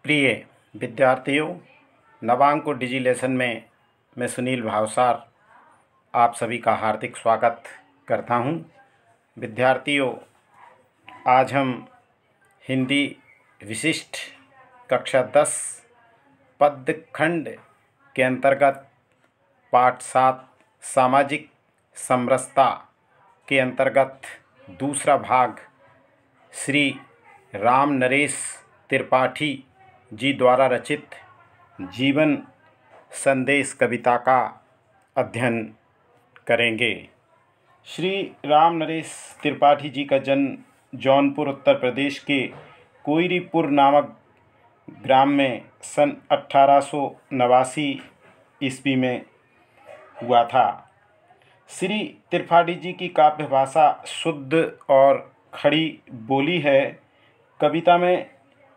प्रिय विद्यार्थियों, नवांकुर डिजी लेसन में मैं सुनील भावसार आप सभी का हार्दिक स्वागत करता हूं। विद्यार्थियों, आज हम हिंदी विशिष्ट कक्षा 10 पद्य खंड के अंतर्गत पाठ 7 सामाजिक समरसता के अंतर्गत दूसरा भाग श्री राम नरेश त्रिपाठी जी द्वारा रचित जीवन संदेश कविता का अध्ययन करेंगे। श्री राम नरेश त्रिपाठी जी का जन्म जौनपुर उत्तर प्रदेश के कोयरीपुर नामक ग्राम में सन 1889 ईस्वी में हुआ था। श्री त्रिपाठी जी की काव्य भाषा शुद्ध और खड़ी बोली है। कविता में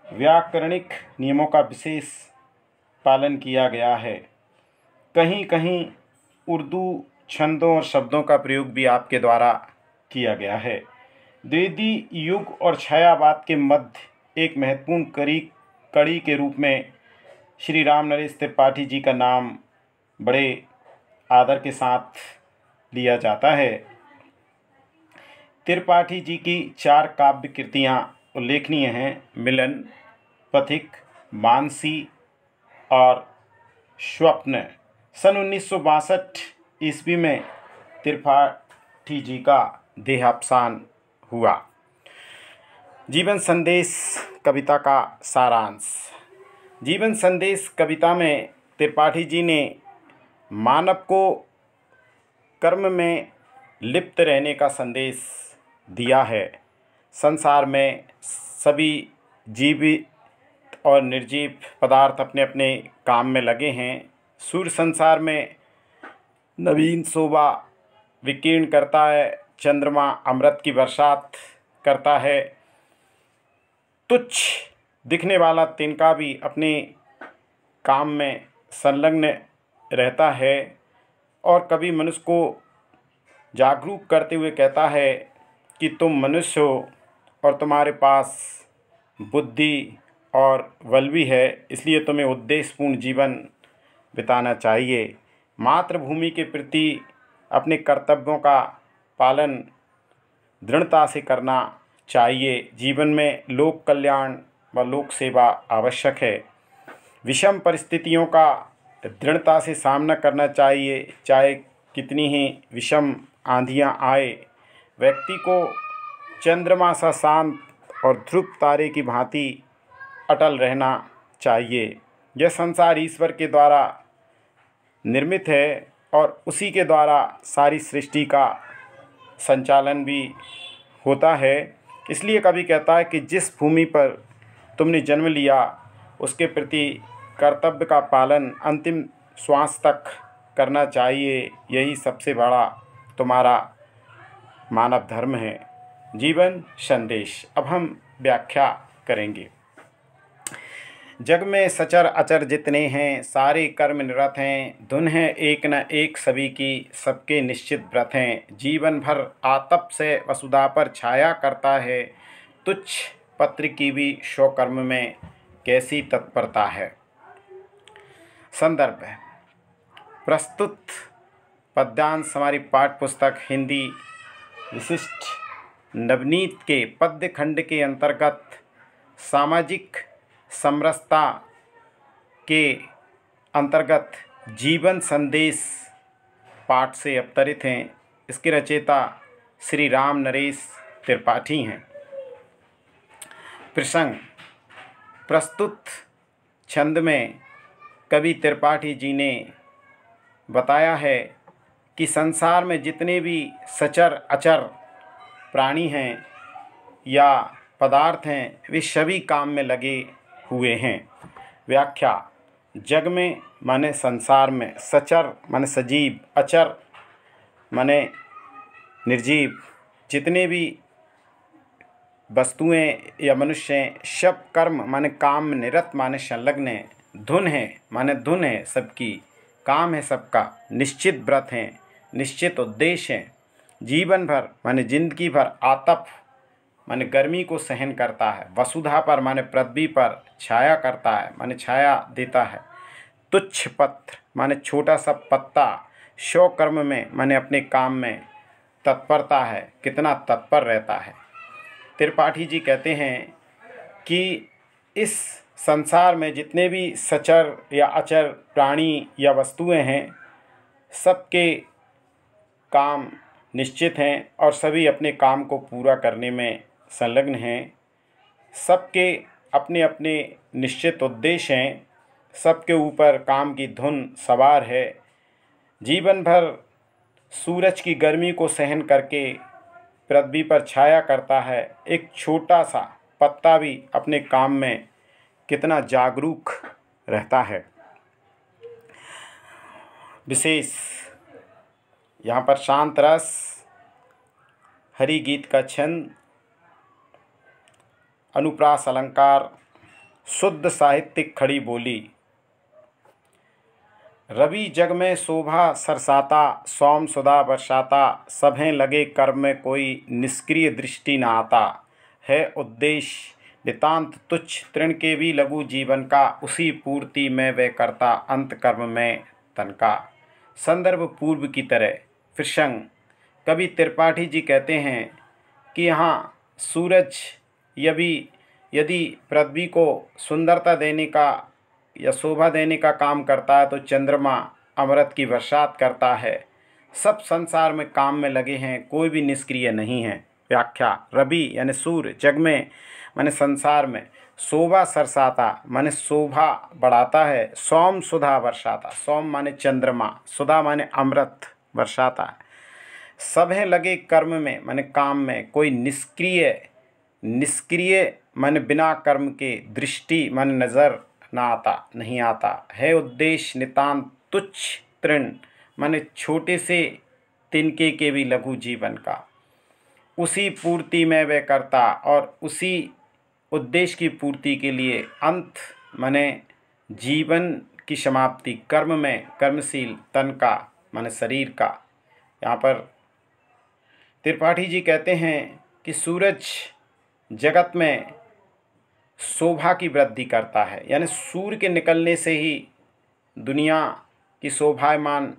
व्याकरणिक नियमों का विशेष पालन किया गया है। कहीं कहीं उर्दू छंदों और शब्दों का प्रयोग भी आपके द्वारा किया गया है। द्विवेदी युग और छायावाद के मध्य एक महत्वपूर्ण कड़ी के रूप में श्री राम नरेश त्रिपाठी जी का नाम बड़े आदर के साथ लिया जाता है। त्रिपाठी जी की 4 काव्य कृतियाँ उल्लेखनीय हैं। मिलन, पथिक, मानसी और स्वप्न। सन 1962 ईस्वी में त्रिपाठी जी का देहावसान हुआ। जीवन संदेश कविता का सारांश। जीवन संदेश कविता में त्रिपाठी जी ने मानव को कर्म में लिप्त रहने का संदेश दिया है। संसार में सभी जीवित और निर्जीव पदार्थ अपने अपने काम में लगे हैं। सूर्य संसार में नवीन शोभा विकीर्ण करता है। चंद्रमा अमृत की बरसात करता है। तुच्छ दिखने वाला तिनका भी अपने काम में संलग्न रहता है और कभी मनुष्य को जागरूक करते हुए कहता है कि तुम मनुष्य हो और तुम्हारे पास बुद्धि और बल भी है, इसलिए तुम्हें उद्देश्यपूर्ण जीवन बिताना चाहिए। मातृभूमि के प्रति अपने कर्तव्यों का पालन दृढ़ता से करना चाहिए। जीवन में लोक कल्याण व लोक सेवा आवश्यक है। विषम परिस्थितियों का दृढ़ता से सामना करना चाहिए। चाहे कितनी ही विषम आंधियाँ आए, व्यक्ति को चंद्रमा सा शांत और ध्रुव तारे की भांति अटल रहना चाहिए। यह संसार ईश्वर के द्वारा निर्मित है और उसी के द्वारा सारी सृष्टि का संचालन भी होता है। इसलिए कवि कहता है कि जिस भूमि पर तुमने जन्म लिया उसके प्रति कर्तव्य का पालन अंतिम श्वास तक करना चाहिए। यही सबसे बड़ा तुम्हारा मानव धर्म है। जीवन संदेश। अब हम व्याख्या करेंगे। जग में सचर अचर जितने हैं, सारे कर्म निरत हैं। धुन है एक न एक सभी की, सबके निश्चित व्रत हैं। जीवन भर आतप से वसुधा पर छाया करता है, तुच्छ पत्र की भी स्वकर्म में कैसी तत्परता है। संदर्भ है प्रस्तुत पद्यांश हमारी पाठ्य पुस्तक हिंदी विशिष्ट नवनीत के पद्य खंड के अंतर्गत सामाजिक समरसता के अंतर्गत जीवन संदेश पाठ से अवतरित हैं। इसके रचयिता श्री राम नरेश त्रिपाठी हैं। प्रसंग। प्रस्तुत छंद में कवि त्रिपाठी जी ने बताया है कि संसार में जितने भी सचर अचर प्राणी हैं या पदार्थ हैं, वे सभी काम में लगे हुए हैं। व्याख्या। जग में माने संसार में, सचर माने सजीव, अचर माने निर्जीव, जितने भी वस्तुएं या मनुष्य हैं, सब कर्म माने काम में निरत माने संलग्न है। धुन है माने धुन है सबकी, काम है सबका, निश्चित व्रत हैं, निश्चित उद्देश्य हैं। जीवन भर माने जिंदगी भर, आतप माने गर्मी को सहन करता है। वसुधा पर माने पृथ्वी पर छाया करता है, माने छाया देता है। तुच्छ पत्र माने छोटा सा पत्ता। शौ कर्म में माने अपने काम में तत्परता है, कितना तत्पर रहता है। त्रिपाठी जी कहते हैं कि इस संसार में जितने भी सचर या अचर प्राणी या वस्तुएं हैं, सबके काम निश्चित हैं और सभी अपने काम को पूरा करने में संलग्न हैं। सबके अपने अपने निश्चित उद्देश्य हैं, सबके ऊपर काम की धुन सवार है। जीवन भर सूरज की गर्मी को सहन करके पृथ्वी पर छाया करता है। एक छोटा सा पत्ता भी अपने काम में कितना जागरूक रहता है। विशेष यहाँ पर शांत रस, हरि गीत का छंद, अनुप्रास अलंकार, शुद्ध साहित्यिक खड़ी बोली। रवि जग में शोभा सरसाता, सौम सुधा बरसाता, सभें लगे कर्म में कोई निष्क्रिय दृष्टि न आता। है उद्देश्य नितांत तुच्छ, तृण के भी लघु जीवन का, उसी पूर्ति में वह करता अंत कर्म में तन का। संदर्भ पूर्व की तरह। प्रसंग कवि त्रिपाठी जी कहते हैं कि यहाँ सूरज यदि पृथ्वी को सुंदरता देने का या शोभा देने का काम करता है, तो चंद्रमा अमृत की बरसात करता है। सब संसार में काम में लगे हैं, कोई भी निष्क्रिय नहीं है। व्याख्या। रवि यानी सूर्य, जग में माने संसार में, शोभा सरसाता माने शोभा बढ़ाता है, सौम सुधा बरसाता, सौम माने चंद्रमा, सुधा माने अमृत बरसाता है। सभें लगे कर्म में माने काम में, कोई निष्क्रिय माने बिना कर्म के, दृष्टि माने नज़र ना आता, नहीं आता। है उद्देश्य नितांत तुच्छ, तृण माने छोटे से तिनके के भी लघु जीवन का, उसी पूर्ति में वह करता, और उसी उद्देश्य की पूर्ति के लिए अंत माने जीवन की समाप्ति, कर्म में कर्मशील तन का माने शरीर का। यहाँ पर त्रिपाठी जी कहते हैं कि सूरज जगत में शोभा की वृद्धि करता है, यानी सूर्य के निकलने से ही दुनिया की शोभायमान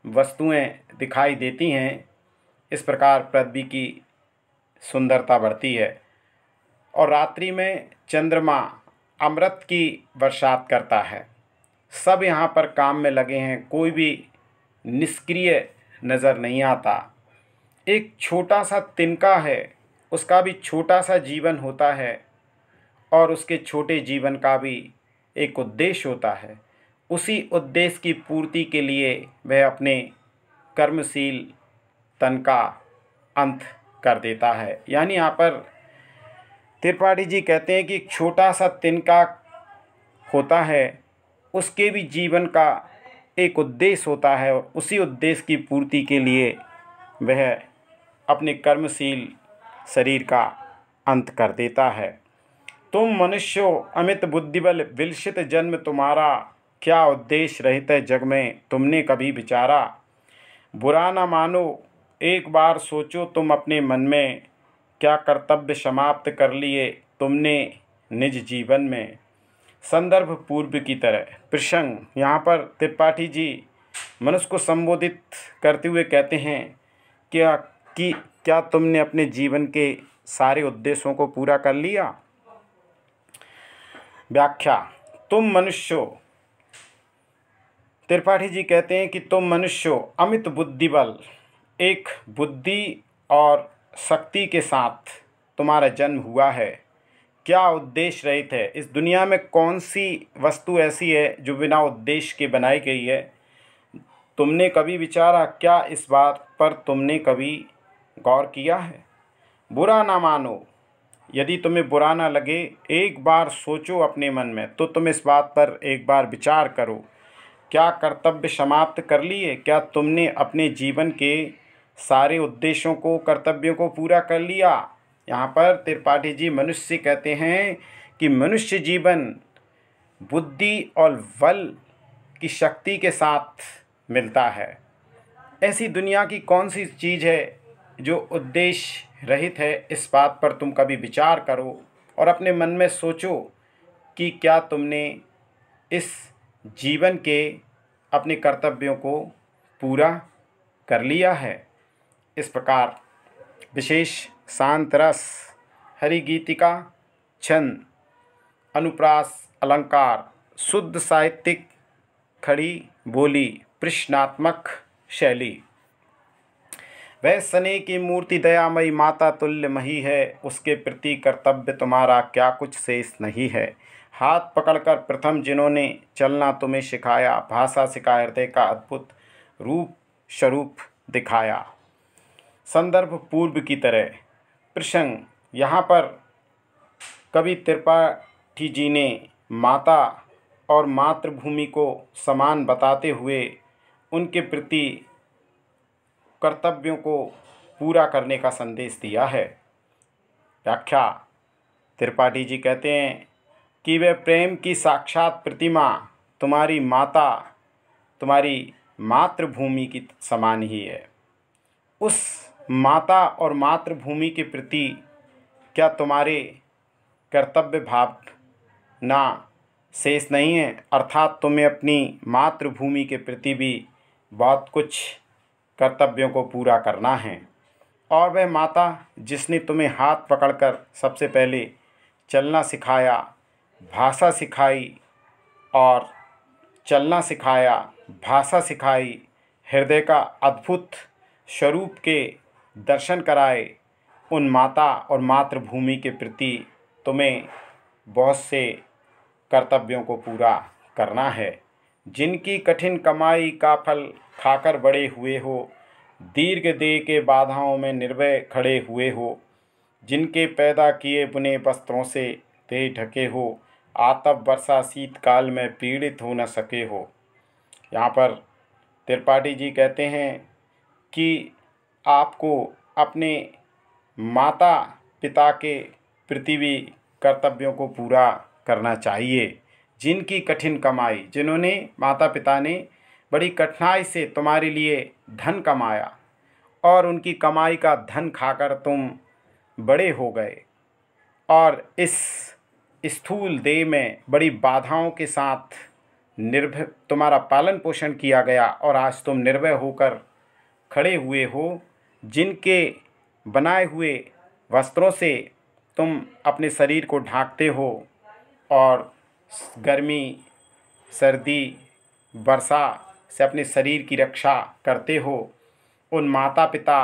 वस्तुएं दिखाई देती हैं। इस प्रकार पृथ्वी की सुंदरता बढ़ती है। और रात्रि में चंद्रमा अमृत की बरसात करता है। सब यहाँ पर काम में लगे हैं, कोई भी निष्क्रिय नज़र नहीं आता। एक छोटा सा तिनका है, उसका भी छोटा सा जीवन होता है, और उसके छोटे जीवन का भी एक उद्देश्य होता है। उसी उद्देश्य की पूर्ति के लिए वह अपने कर्मशील तन का अंत कर देता है। यानी यहाँ पर त्रिपाठी जी कहते हैं कि एक छोटा सा तिनका होता है, उसके भी जीवन का एक उद्देश्य होता है, और उसी उद्देश्य की पूर्ति के लिए वह अपने कर्मशील शरीर का अंत कर देता है। तुम मनुष्यो अमित बुद्धिबल, विलसित जन्म तुम्हारा, क्या उद्देश्य रहित जग में तुमने कभी विचारा। बुरा न मानो एक बार सोचो तुम अपने मन में, क्या कर्तव्य समाप्त कर लिए तुमने निज जीवन में। संदर्भ पूर्व की तरह। प्रसंग यहाँ पर त्रिपाठी जी मनुष्य को संबोधित करते हुए कहते हैं क्या तुमने अपने जीवन के सारे उद्देश्यों को पूरा कर लिया। व्याख्या। तुम मनुष्यो, त्रिपाठी जी कहते हैं कि तुम मनुष्यो अमित बुद्धिबल, एक बुद्धि और शक्ति के साथ तुम्हारा जन्म हुआ है। क्या उद्देश्य रहित है। इस दुनिया में कौन सी वस्तु ऐसी है जो बिना उद्देश्य के बनाई गई है। तुमने कभी विचारा, क्या इस बात पर तुमने कभी गौर किया है। बुरा ना मानो, यदि तुम्हें बुरा ना लगे, एक बार सोचो अपने मन में, तो तुम इस बात पर एक बार विचार करो। क्या कर्तव्य समाप्त कर लिए, क्या तुमने अपने जीवन के सारे उद्देश्यों को, कर्तव्यों को पूरा कर लिया। यहाँ पर त्रिपाठी जी मनुष्य कहते हैं कि मनुष्य जीवन बुद्धि और बल की शक्ति के साथ मिलता है। ऐसी दुनिया की कौन सी चीज़ है जो उद्देश्य रहित है, इस बात पर तुम कभी विचार करो और अपने मन में सोचो कि क्या तुमने इस जीवन के अपने कर्तव्यों को पूरा कर लिया है। इस प्रकार विशेष शांत रस, हरिगीतिका, छंद, अनुप्रास, अलंकार, शुद्ध साहित्यिक खड़ी बोली, प्रश्नात्मक शैली। वह स्नेह की मूर्ति दयामयी माता तुल्य मही है, उसके प्रति कर्तव्य तुम्हारा क्या कुछ शेष नहीं है। हाथ पकड़कर प्रथम जिन्होंने चलना तुम्हें सिखाया, भाषा सिखा हृदय का अद्भुत रूप स्वरूप दिखाया। संदर्भ पूर्व की तरह। प्रसंग, यहाँ पर कवि त्रिपाठी जी ने माता और मातृभूमि को समान बताते हुए उनके प्रति कर्तव्यों को पूरा करने का संदेश दिया है। व्याख्या, त्रिपाठी जी कहते हैं कि वह प्रेम की साक्षात प्रतिमा तुम्हारी माता, तुम्हारी मातृभूमि की समान ही है। उस माता और मातृभूमि के प्रति क्या तुम्हारे कर्तव्य भावना शेष नहीं है, अर्थात तुम्हें अपनी मातृभूमि के प्रति भी बहुत कुछ कर्तव्यों को पूरा करना है। और वह माता जिसने तुम्हें हाथ पकड़कर सबसे पहले चलना सिखाया, भाषा सिखाई और चलना सिखाया, भाषा सिखाई, हृदय का अद्भुत स्वरूप के दर्शन कराए, उन माता और मातृभूमि के प्रति तुम्हें बहुत से कर्तव्यों को पूरा करना है। जिनकी कठिन कमाई का फल खाकर बड़े हुए हो, दीर्घ देह के बाधाओं में निर्भय खड़े हुए हो, जिनके पैदा किए बुने वस्त्रों से देह ढके हो, आतप वर्षा शीतकाल में पीड़ित हो न सके हो। यहाँ पर त्रिपाठी जी कहते हैं कि आपको अपने माता पिता के प्रति भी कर्तव्यों को पूरा करना चाहिए। जिनकी कठिन कमाई, जिन्होंने माता पिता ने बड़ी कठिनाई से तुम्हारे लिए धन कमाया और उनकी कमाई का धन खाकर तुम बड़े हो गए और इस स्थूल देह में बड़ी बाधाओं के साथ निर्भय तुम्हारा पालन पोषण किया गया और आज तुम निर्भय होकर खड़े हुए हो। जिनके बनाए हुए वस्त्रों से तुम अपने शरीर को ढांकते हो और गर्मी, सर्दी, वर्षा से अपने शरीर की रक्षा करते हो, उन माता पिता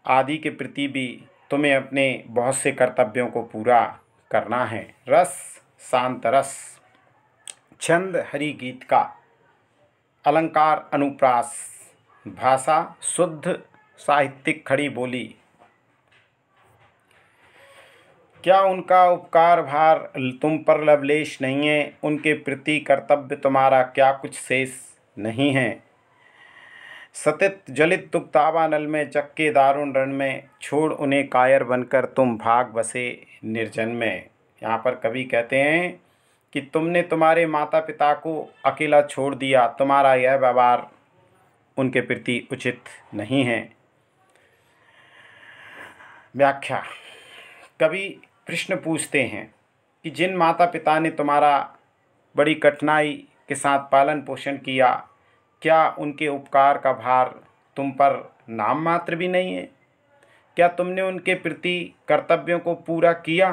आदि के प्रति भी तुम्हें अपने बहुत से कर्तव्यों को पूरा करना है। रस, शांत रस, छंद, हरि गीत का, अलंकार, अनुप्रास, भाषा शुद्ध साहित्यिक खड़ी बोली। क्या उनका उपकार भार तुम पर लवलेश नहीं है, उनके प्रति कर्तव्य तुम्हारा क्या कुछ शेष नहीं है। सतित जलित दुख दावानल में, चक्के दारुण रण में, छोड़ उन्हें कायर बनकर तुम भाग बसे निर्जन में। यहाँ पर कवि कहते हैं कि तुमने तुम्हारे माता पिता को अकेला छोड़ दिया, तुम्हारा यह व्यवहार उनके प्रति उचित नहीं है। व्याख्या, कवि प्रश्न पूछते हैं कि जिन माता पिता ने तुम्हारा बड़ी कठिनाई के साथ पालन पोषण किया, क्या उनके उपकार का भार तुम पर नाम मात्र भी नहीं है? क्या तुमने उनके प्रति कर्तव्यों को पूरा किया?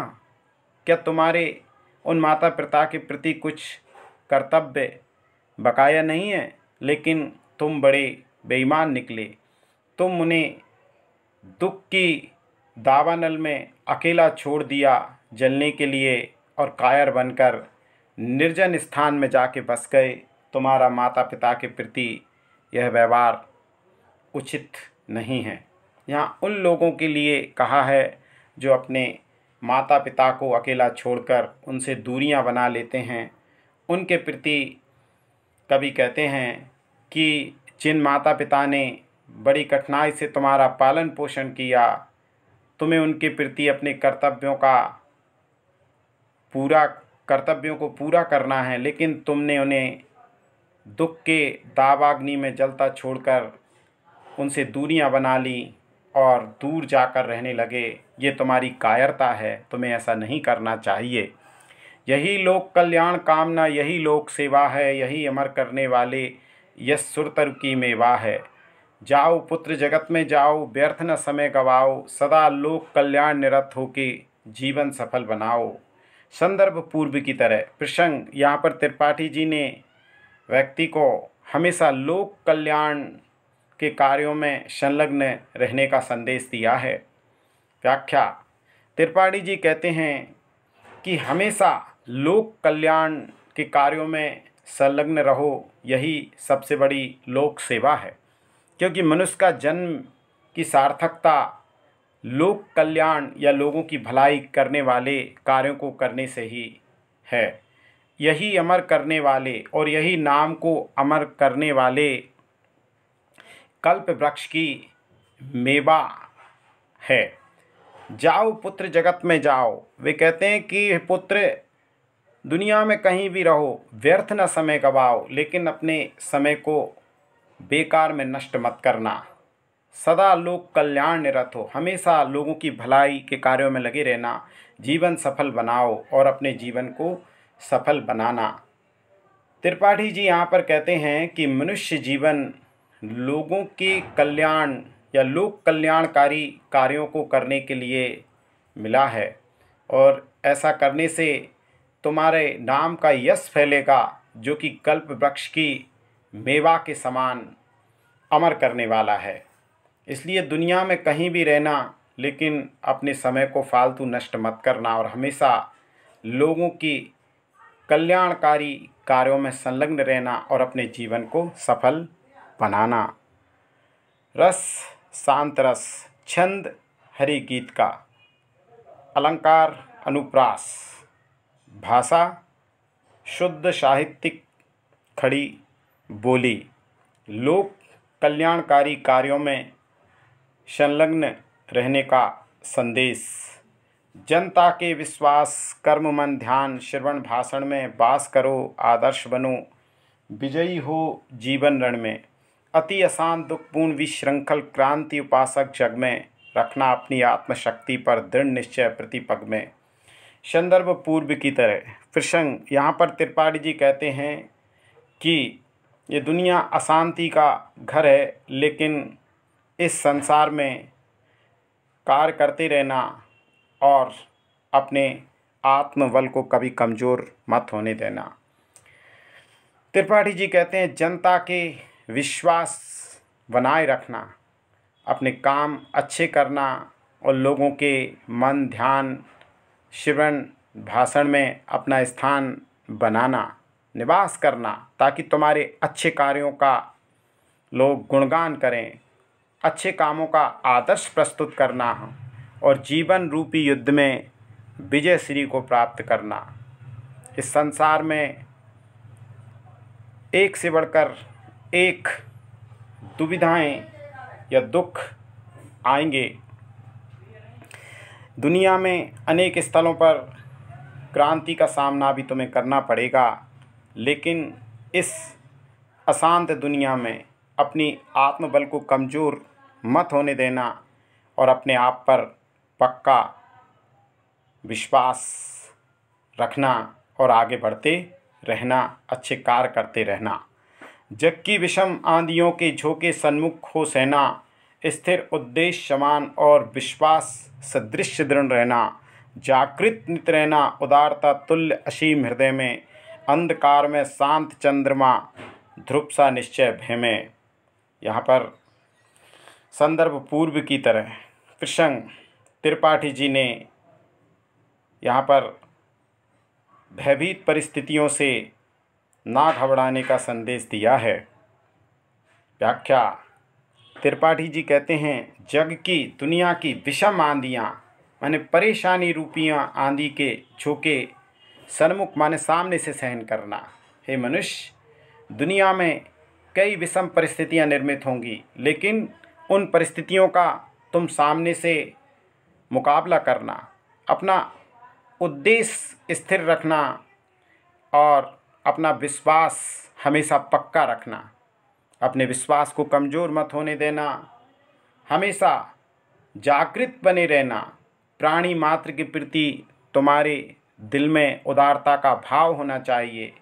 क्या तुम्हारे उन माता पिता के प्रति कुछ कर्तव्य बकाया नहीं है? लेकिन तुम बड़े बेईमान निकले। तुम उन्हें दुख की दावानल में अकेला छोड़ दिया जलने के लिए और कायर बनकर निर्जन स्थान में जाके बस गए। तुम्हारा माता पिता के प्रति यह व्यवहार उचित नहीं है। यहाँ उन लोगों के लिए कहा है जो अपने माता पिता को अकेला छोड़कर उनसे दूरियां बना लेते हैं। उनके प्रति कवि कहते हैं कि जिन माता पिता ने बड़ी कठिनाई से तुम्हारा पालन पोषण किया, तुम्हें उनके प्रति अपने कर्तव्यों को पूरा करना है, लेकिन तुमने उन्हें दुख के दावाग्नि में जलता छोड़कर उनसे दूरियां बना ली और दूर जाकर रहने लगे, ये तुम्हारी कायरता है, तुम्हें ऐसा नहीं करना चाहिए। यही लोक कल्याण कामना, यही लोक सेवा है, यही अमर करने वाले यश सुरतर की मेवा है। जाओ पुत्र जगत में जाओ, व्यर्थ न समय गवाओ, सदा लोक कल्याण निरत होके जीवन सफल बनाओ। संदर्भ पूर्व की तरह। प्रसंग, यहाँ पर त्रिपाठी जी ने व्यक्ति को हमेशा लोक कल्याण के कार्यों में संलग्न रहने का संदेश दिया है। व्याख्या, त्रिपाठी जी कहते हैं कि हमेशा लोक कल्याण के कार्यों में संलग्न रहो, यही सबसे बड़ी लोक सेवा है। क्योंकि मनुष्य का जन्म की सार्थकता लोक कल्याण या लोगों की भलाई करने वाले कार्यों को करने से ही है। यही अमर करने वाले और यही नाम को अमर करने वाले कल्प वृक्ष की मेवा है। जाओ पुत्र जगत में जाओ, वे कहते हैं कि पुत्र दुनिया में कहीं भी रहो, व्यर्थ न समय गवाओ, लेकिन अपने समय को बेकार में नष्ट मत करना। सदा लोक कल्याण निरत हो, हमेशा लोगों की भलाई के कार्यों में लगे रहना। जीवन सफल बनाओ और अपने जीवन को सफल बनाना। त्रिपाठी जी यहाँ पर कहते हैं कि मनुष्य जीवन लोगों के कल्याण या लोक कल्याणकारी कार्यों को करने के लिए मिला है, और ऐसा करने से तुम्हारे नाम का यश फैलेगा, जो कि कल्प वृक्ष की मेवा के समान अमर करने वाला है। इसलिए दुनिया में कहीं भी रहना, लेकिन अपने समय को फालतू नष्ट मत करना और हमेशा लोगों की कल्याणकारी कार्यों में संलग्न रहना और अपने जीवन को सफल बनाना। रस शांत रस, छंद हरि गीत का, अलंकार अनुप्रास, भाषा शुद्ध साहित्यिक खड़ी बोली। लोक कल्याणकारी कार्यों में संलग्न रहने का संदेश। जनता के विश्वास कर्म मन ध्यान, श्रवण भाषण में वास करो, आदर्श बनो, विजयी हो जीवन रण में। अति अशांत दुखपूर्ण विशृंखल क्रांति उपासक जग में, रखना अपनी आत्मशक्ति पर दृढ़ निश्चय प्रतिपग में। संदर्भ पूर्व की तरह। प्रसंग, यहाँ पर त्रिपाठी जी कहते हैं कि ये दुनिया अशांति का घर है, लेकिन इस संसार में कार्य करते रहना और अपने आत्मबल को कभी कमज़ोर मत होने देना। त्रिपाठी जी कहते हैं जनता के विश्वास बनाए रखना, अपने काम अच्छे करना और लोगों के मन ध्यान श्रवण भाषण में अपना स्थान बनाना, निवास करना, ताकि तुम्हारे अच्छे कार्यों का लोग गुणगान करें, अच्छे कामों का आदर्श प्रस्तुत करना और जीवन रूपी युद्ध में विजय श्री को प्राप्त करना। इस संसार में एक से बढ़कर एक दुविधाएं या दुख आएंगे। दुनिया में अनेक स्थलों पर क्रांति का सामना भी तुम्हें करना पड़ेगा, लेकिन इस अशांत दुनिया में अपनी आत्मबल को कमज़ोर मत होने देना और अपने आप पर पक्का विश्वास रखना और आगे बढ़ते रहना, अच्छे कार्य करते रहना। जग की विषम आंधियों के झोंके सन्मुख हो सेना, स्थिर उद्देश्य समान और विश्वास सदृश दृढ़ रहना। जागृत नित रहना, उदारता तुल्य असीम हृदय में, अंधकार में शांत चंद्रमा, ध्रुव सा निश्चय भय में। यहाँ पर संदर्भ पूर्व की तरह। प्रसंग, त्रिपाठी जी ने यहाँ पर भयभीत परिस्थितियों से ना घबराने का संदेश दिया है। व्याख्या, त्रिपाठी जी कहते हैं जग की दुनिया की विषम आंधियाँ माने परेशानी रूपियाँ आंधी के झोंके सन्मुख माने सामने से सहन करना। हे मनुष्य, दुनिया में कई विषम परिस्थितियाँ निर्मित होंगी, लेकिन उन परिस्थितियों का तुम सामने से मुकाबला करना, अपना उद्देश्य स्थिर रखना और अपना विश्वास हमेशा पक्का रखना। अपने विश्वास को कमज़ोर मत होने देना, हमेशा जागृत बने रहना, प्राणी मात्र के प्रति तुम्हारे दिल में उदारता का भाव होना चाहिए।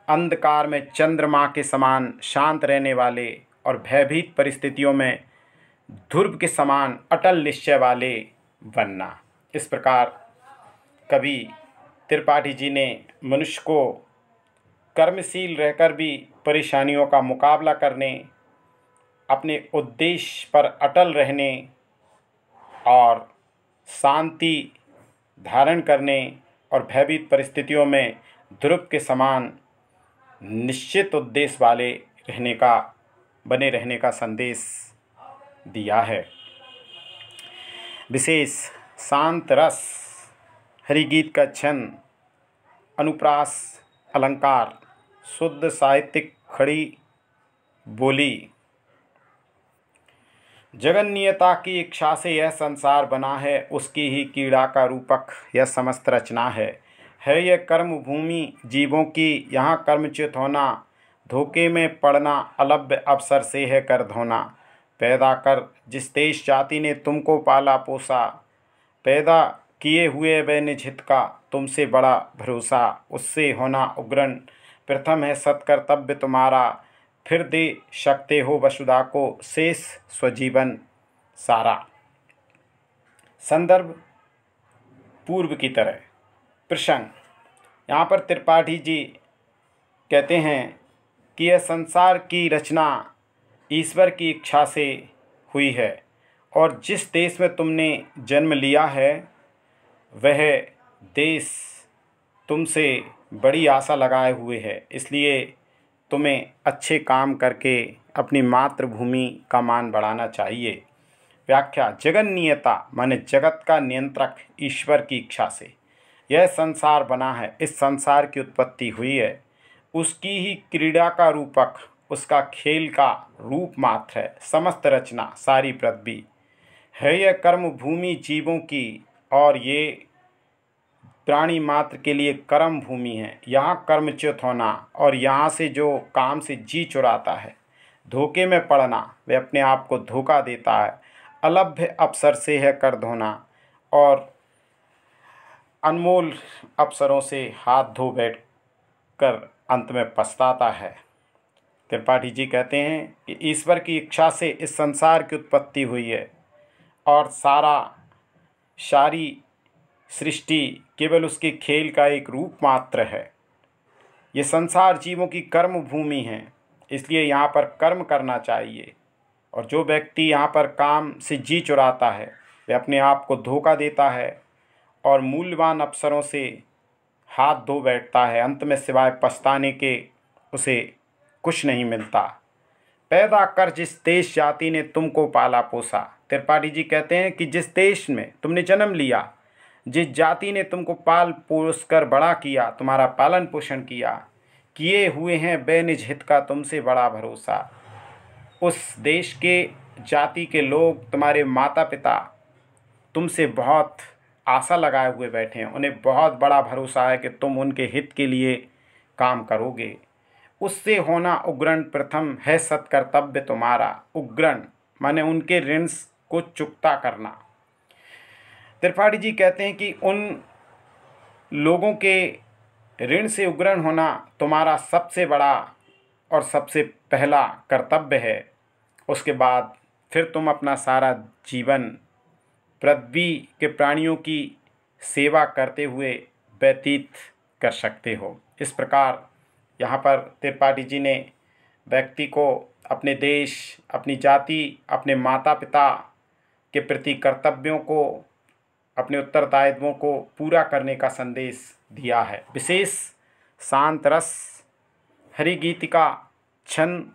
अंधकार में चंद्रमा के समान शांत रहने वाले और भयभीत परिस्थितियों में ध्रुव के समान अटल निश्चय वाले बनना। इस प्रकार कवि त्रिपाठी जी ने मनुष्य को कर्मशील रहकर भी परेशानियों का मुकाबला करने, अपने उद्देश्य पर अटल रहने और शांति धारण करने और भयभीत परिस्थितियों में ध्रुव के समान निश्चित उद्देश्य वाले बने रहने का संदेश दिया है। विशेष शांत रस, हरिगीत का छंद, अनुप्रास अलंकार, शुद्ध साहित्यिक खड़ी बोली। जगन्नियता की इच्छा से यह संसार बना है, उसकी ही क्रीड़ा का रूपक यह समस्त रचना है यह कर्म भूमि जीवों की, यहाँ कर्मच्युत होना, धोखे में पड़ना, अलभ्य अवसर से है कर धोना। पैदा कर जिस देश जाति ने तुमको पाला पोसा, पैदा किए हुए वे निज हित का तुमसे बड़ा भरोसा। उससे होना उग्रण प्रथम है सत्कर्तव्य तुम्हारा, फिर दे सकते हो वसुधा को शेष स्वजीवन सारा। संदर्भ पूर्व की तरह। प्रसंग, यहाँ पर त्रिपाठी जी कहते हैं कि यह संसार की रचना ईश्वर की इच्छा से हुई है और जिस देश में तुमने जन्म लिया है वह देश तुमसे बड़ी आशा लगाए हुए है, इसलिए तुम्हें अच्छे काम करके अपनी मातृभूमि का मान बढ़ाना चाहिए। व्याख्या, जगन्नियता माने जगत का नियंत्रक ईश्वर की इच्छा से यह संसार बना है, इस संसार की उत्पत्ति हुई है, उसकी ही क्रीड़ा का रूपक, उसका खेल का रूप मात्र है समस्त रचना सारी पृथ्वी है यह कर्म भूमि जीवों की, और ये प्राणी मात्र के लिए कर्म भूमि है। यहाँ कर्मच्युत होना और यहाँ से जो काम से जी चुराता है, धोखे में पड़ना, वे अपने आप को धोखा देता है, अलभ्य अवसर से है कर धोना और अनमोल अवसरों से हाथ धो बैठ कर अंत में पछताता है। त्रिपाठी जी कहते हैं कि ईश्वर की इच्छा से इस संसार की उत्पत्ति हुई है और सारी सृष्टि केवल उसके खेल का एक रूप मात्र है। ये संसार जीवों की कर्म भूमि है, इसलिए यहाँ पर कर्म करना चाहिए, और जो व्यक्ति यहाँ पर काम से जी चुराता है वह अपने आप को धोखा देता है और मूल्यवान अवसरों से हाथ धो बैठता है, अंत में सिवाय पछताने के उसे कुछ नहीं मिलता। पैदा कर जिस देश जाति ने तुमको पाला पोसा। त्रिपाठी जी कहते हैं कि जिस देश में तुमने जन्म लिया, जिस जाति ने तुमको पाल पोस कर बड़ा किया, तुम्हारा पालन पोषण किया, किए हुए हैं वे निज हित का तुमसे बड़ा भरोसा। उस देश के जाति के लोग, तुम्हारे माता पिता तुमसे बहुत आशा लगाए हुए बैठे हैं, उन्हें बहुत बड़ा भरोसा है कि तुम उनके हित के लिए काम करोगे। उससे होना उग्रण प्रथम है सत्कर्तव्य तुम्हारा। उग्रण माने उनके ऋण को चुकता करना। त्रिपाठी जी कहते हैं कि उन लोगों के ऋण से उग्रण होना तुम्हारा सबसे बड़ा और सबसे पहला कर्तव्य है। उसके बाद फिर तुम अपना सारा जीवन पृथ्वी के प्राणियों की सेवा करते हुए व्यतीत कर सकते हो। इस प्रकार यहाँ पर त्रिपाठी जी ने व्यक्ति को अपने देश, अपनी जाति, अपने माता पिता के प्रति कर्तव्यों को, अपने उत्तरदायित्वों को पूरा करने का संदेश दिया है। विशेष शांत रस, हरिगीतिका छंद,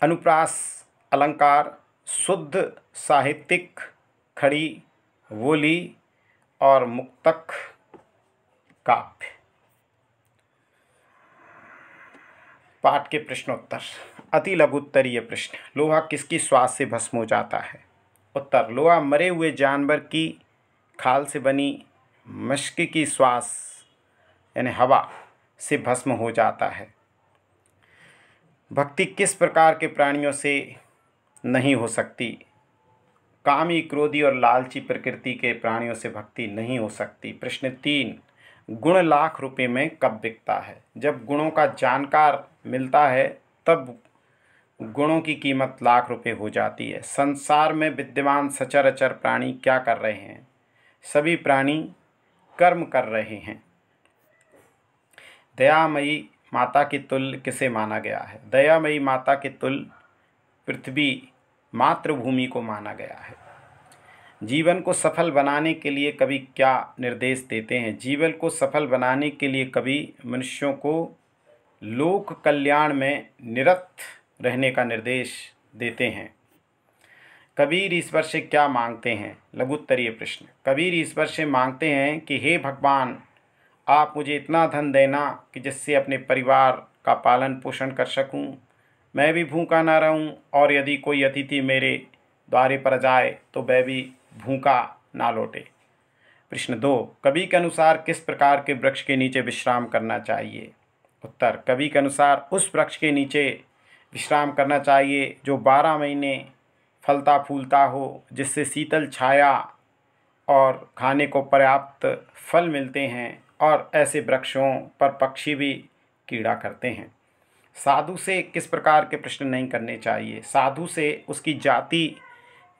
अनुप्रास अलंकार, शुद्ध साहित्यिक खड़ी बोली और मुक्तक काव्य। पाठ के प्रश्नोत्तर। अति लघुत्तरीय प्रश्न, लोहा किसकी श्वास से भस्म हो जाता है? उत्तर, लोहा मरे हुए जानवर की खाल से बनी मशक की श्वास यानी हवा से भस्म हो जाता है। भक्ति किस प्रकार के प्राणियों से नहीं हो सकती? कामी, क्रोधी और लालची प्रकृति के प्राणियों से भक्ति नहीं हो सकती। प्रश्न 3, गुण लाख रुपए में कब बिकता है? जब गुणों का जानकार मिलता है तब गुणों की कीमत लाख रुपए हो जाती है। संसार में विद्यमान सचर अचर प्राणी क्या कर रहे हैं? सभी प्राणी कर्म कर रहे हैं। दयामयी माता के तुल्य किसे माना गया है? दयामयी माता के तुल्य पृथ्वी मातृभूमि को माना गया है। जीवन को सफल बनाने के लिए कवि क्या निर्देश देते हैं? जीवन को सफल बनाने के लिए कवि मनुष्यों को लोक कल्याण में निरत रहने का निर्देश देते हैं। कबीर ईश्वर से क्या मांगते हैं? लघुत्तरीय प्रश्न। कबीर ईश्वर से मांगते हैं कि हे भगवान, आप मुझे इतना धन देना कि जिससे अपने परिवार का पालन पोषण कर सकूं, मैं भी भूखा ना रहूं, और यदि कोई अतिथि मेरे द्वारे पर जाए तो वह भी भूखा ना लौटे। प्रश्न 2, कवि के अनुसार किस प्रकार के वृक्ष के नीचे विश्राम करना चाहिए? उत्तर, कवि के अनुसार उस वृक्ष के नीचे विश्राम करना चाहिए जो 12 महीने फलता फूलता हो, जिससे शीतल छाया और खाने को पर्याप्त फल मिलते हैं, और ऐसे वृक्षों पर पक्षी भी कीड़ा करते हैं। साधु से किस प्रकार के प्रश्न नहीं करने चाहिए? साधु से उसकी जाति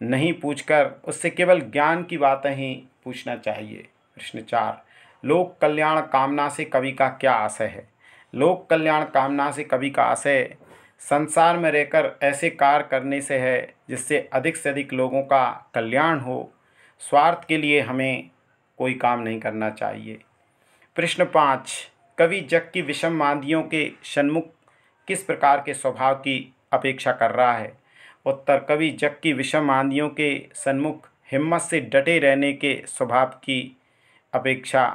नहीं पूछकर उससे केवल ज्ञान की बातें ही पूछना चाहिए। प्रश्न 4, लोक कल्याण कामना से कवि का क्या आशय है? लोक कल्याण कामना से कवि का आशय संसार में रहकर ऐसे कार्य करने से है जिससे अधिक से अधिक लोगों का कल्याण हो। स्वार्थ के लिए हमें कोई काम नहीं करना चाहिए। प्रश्न 5, कवि जग की विषम आंधियों के सन्मुख किस प्रकार के स्वभाव की अपेक्षा कर रहा है? उत्तर, कवि जग की विषम आंधियों के सन्मुख हिम्मत से डटे रहने के स्वभाव की अपेक्षा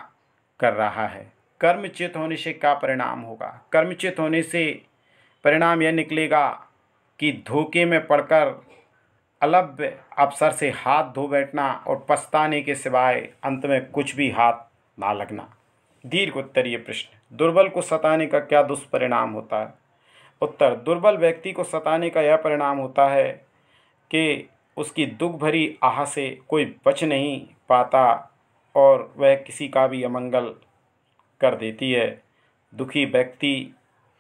कर रहा है। कर्मच्युत होने से क्या परिणाम होगा? कर्मच्युत होने से परिणाम यह निकलेगा कि धोखे में पड़कर अलभ्य अवसर से हाथ धो बैठना और पछताने के सिवाय अंत में कुछ भी हाथ ना लगना। दीर्घ उत्तरीय प्रश्न, दुर्बल को सताने का क्या दुष्परिणाम होता है? उत्तर, दुर्बल व्यक्ति को सताने का यह परिणाम होता है कि उसकी दुख भरी आह से कोई बच नहीं पाता और वह किसी का भी अमंगल कर देती है। दुखी व्यक्ति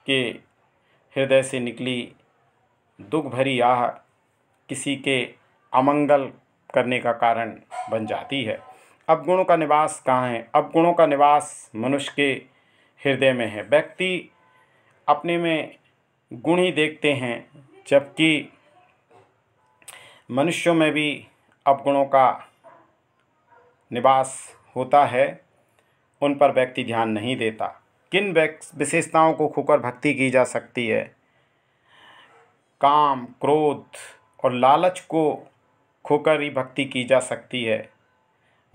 के हृदय से निकली दुख भरी आह किसी के अमंगल करने का कारण बन जाती है। अब गुणों का निवास कहाँ है? अब गुणों का निवास मनुष्य के हृदय में है। व्यक्ति अपने में गुण ही देखते हैं, जबकि मनुष्यों में भी अवगुणों का निवास होता है, उन पर व्यक्ति ध्यान नहीं देता। किन विशेषताओं को खोकर भक्ति की जा सकती है? काम, क्रोध और लालच को खोकर ही भक्ति की जा सकती है।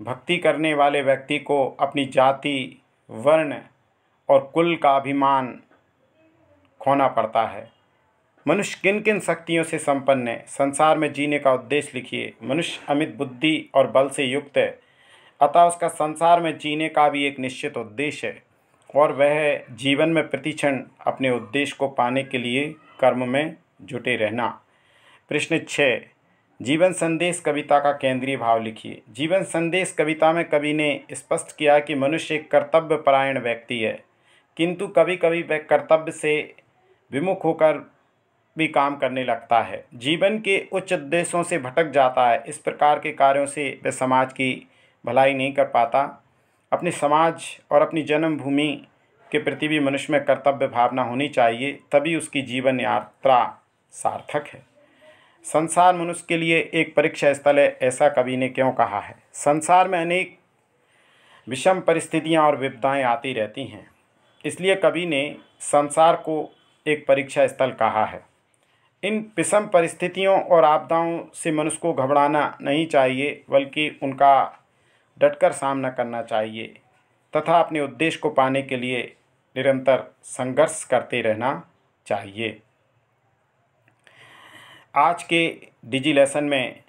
भक्ति करने वाले व्यक्ति को अपनी जाति, वर्ण और कुल का अभिमान खोना पड़ता है। मनुष्य किन किन शक्तियों से संपन्न है? संसार में जीने का उद्देश्य लिखिए। मनुष्य अमित बुद्धि और बल से युक्त है, अतः उसका संसार में जीने का भी एक निश्चित उद्देश्य है, और वह जीवन में प्रतिक्षण अपने उद्देश्य को पाने के लिए कर्म में जुटे रहना। प्रश्न 6, जीवन संदेश कविता का केंद्रीय भाव लिखिए। जीवन संदेश कविता में कवि ने स्पष्ट किया कि मनुष्य एक कर्तव्यपरायण व्यक्ति है, किंतु कभी कभी वह कर्तव्य से विमुख होकर भी काम करने लगता है, जीवन के उच्च उद्देश्यों से भटक जाता है। इस प्रकार के कार्यों से वह समाज की भलाई नहीं कर पाता। अपने समाज और अपनी जन्मभूमि के प्रति भी मनुष्य में कर्तव्य भावना होनी चाहिए, तभी उसकी जीवन यात्रा सार्थक है। संसार मनुष्य के लिए एक परीक्षा स्थल है, ऐसा कवि ने क्यों कहा है? संसार में अनेक विषम परिस्थितियां और विपदाएं आती रहती हैं, इसलिए कवि ने संसार को एक परीक्षा स्थल कहा है। इन विषम परिस्थितियों और आपदाओं से मनुष्य को घबराना नहीं चाहिए, बल्कि उनका डटकर सामना करना चाहिए तथा अपने उद्देश्य को पाने के लिए निरंतर संघर्ष करते रहना चाहिए। आज के डिजी लेसन में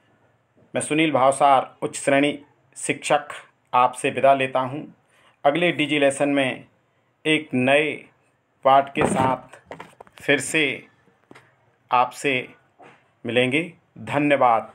मैं सुनील भावसार उच्च श्रेणी शिक्षक आपसे विदा लेता हूं। अगले डिजी लेसन में एक नए पाठ के साथ फिर से आपसे मिलेंगे। धन्यवाद।